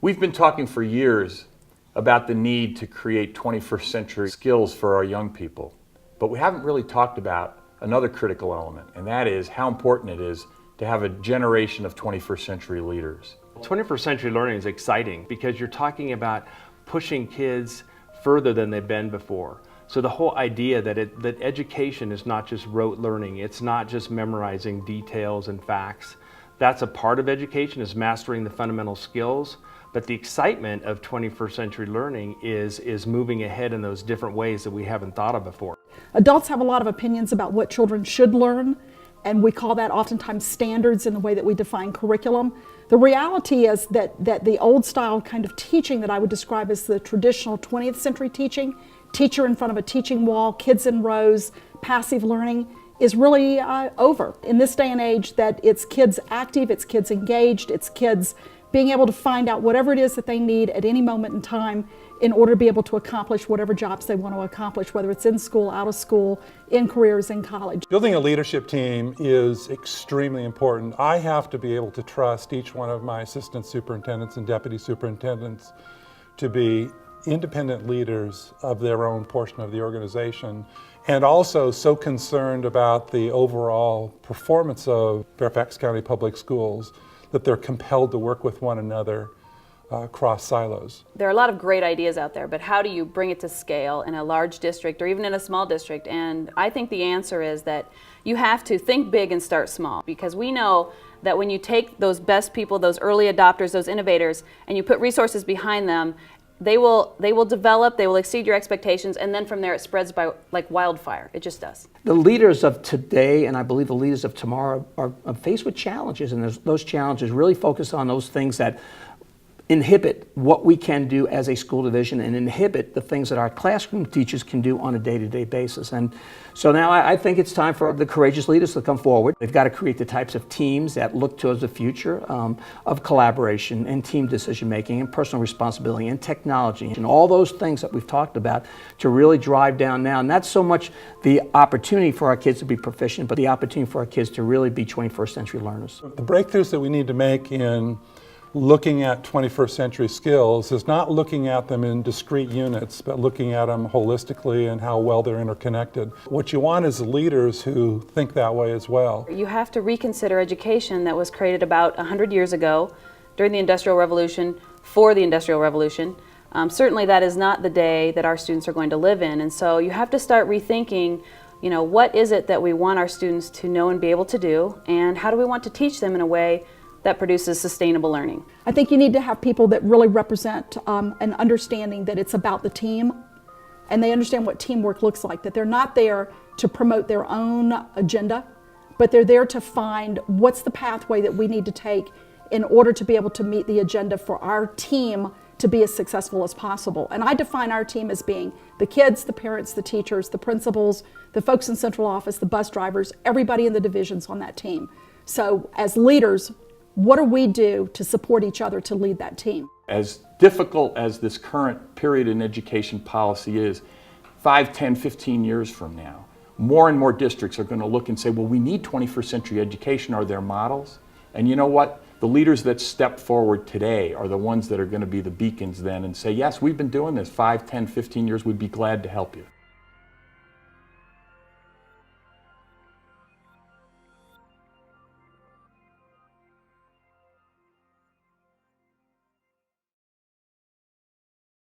We've been talking for years about the need to create 21st century skills for our young people, but we haven't really talked about another critical element, and that is how important it is to have a generation of 21st century leaders. 21st century learning is exciting because you're talking about pushing kids further than they've been before. So the whole idea that education is not just rote learning, it's not just memorizing details and facts. That's a part of education, is mastering the fundamental skills. But the excitement of 21st century learning is moving ahead in those different ways that we haven't thought of before. Adults have a lot of opinions about what children should learn, and we call that oftentimes standards in the way that we define curriculum. The reality is that the old style kind of teaching that I would describe as the traditional 20th century teaching, teacher in front of a teaching wall, kids in rows, passive learning, is really over. In this day and age, that it's kids active, it's kids engaged, it's kids being able to find out whatever it is that they need at any moment in time in order to be able to accomplish whatever jobs they want to accomplish, whether it's in school, out of school, in careers, in college. Building a leadership team is extremely important. I have to be able to trust each one of my assistant superintendents and deputy superintendents to be independent leaders of their own portion of the organization, and also so concerned about the overall performance of Fairfax County Public Schools that they're compelled to work with one another across silos. There are a lot of great ideas out there, but how do you bring it to scale in a large district or even in a small district? And I think the answer is that you have to think big and start small, because we know that when you take those best people, those early adopters, those innovators, and you put resources behind them, they will develop, they will exceed your expectations, and then from there it spreads by like wildfire. It just does. The leaders of today, and I believe the leaders of tomorrow, are faced with challenges, and those challenges really focus on those things that inhibit what we can do as a school division and inhibit the things that our classroom teachers can do on a day-to-day basis. And so now I think it's time for the courageous leaders to come forward. They've got to create the types of teams that look towards the future of collaboration and team decision-making and personal responsibility and technology and all those things that we've talked about to really drive down now. Not so much the opportunity for our kids to be proficient, but the opportunity for our kids to really be 21st century learners. The breakthroughs that we need to make in looking at 21st century skills is not looking at them in discrete units, but looking at them holistically and how well they're interconnected. What you want is leaders who think that way as well. You have to reconsider education that was created about 100 years ago during the Industrial Revolution for the Industrial Revolution. Certainly that is not the day that our students are going to live in, and so you have to start rethinking, you know, what is it that we want our students to know and be able to do, and how do we want to teach them in a way that produces sustainable learning. I think you need to have people that really represent an understanding that it's about the team, and they understand what teamwork looks like, that they're not there to promote their own agenda, but they're there to find what's the pathway that we need to take in order to be able to meet the agenda for our team to be as successful as possible. And I define our team as being the kids, the parents, the teachers, the principals, the folks in central office, the bus drivers, everybody in the divisions on that team. So as leaders, what do we do to support each other to lead that team? As difficult as this current period in education policy is, 5, 10, 15 years from now, more and more districts are going to look and say, well, we need 21st century education. Are there models? And you know what? The leaders that step forward today are the ones that are going to be the beacons then and say, yes, we've been doing this 5, 10, 15 years. We'd be glad to help you.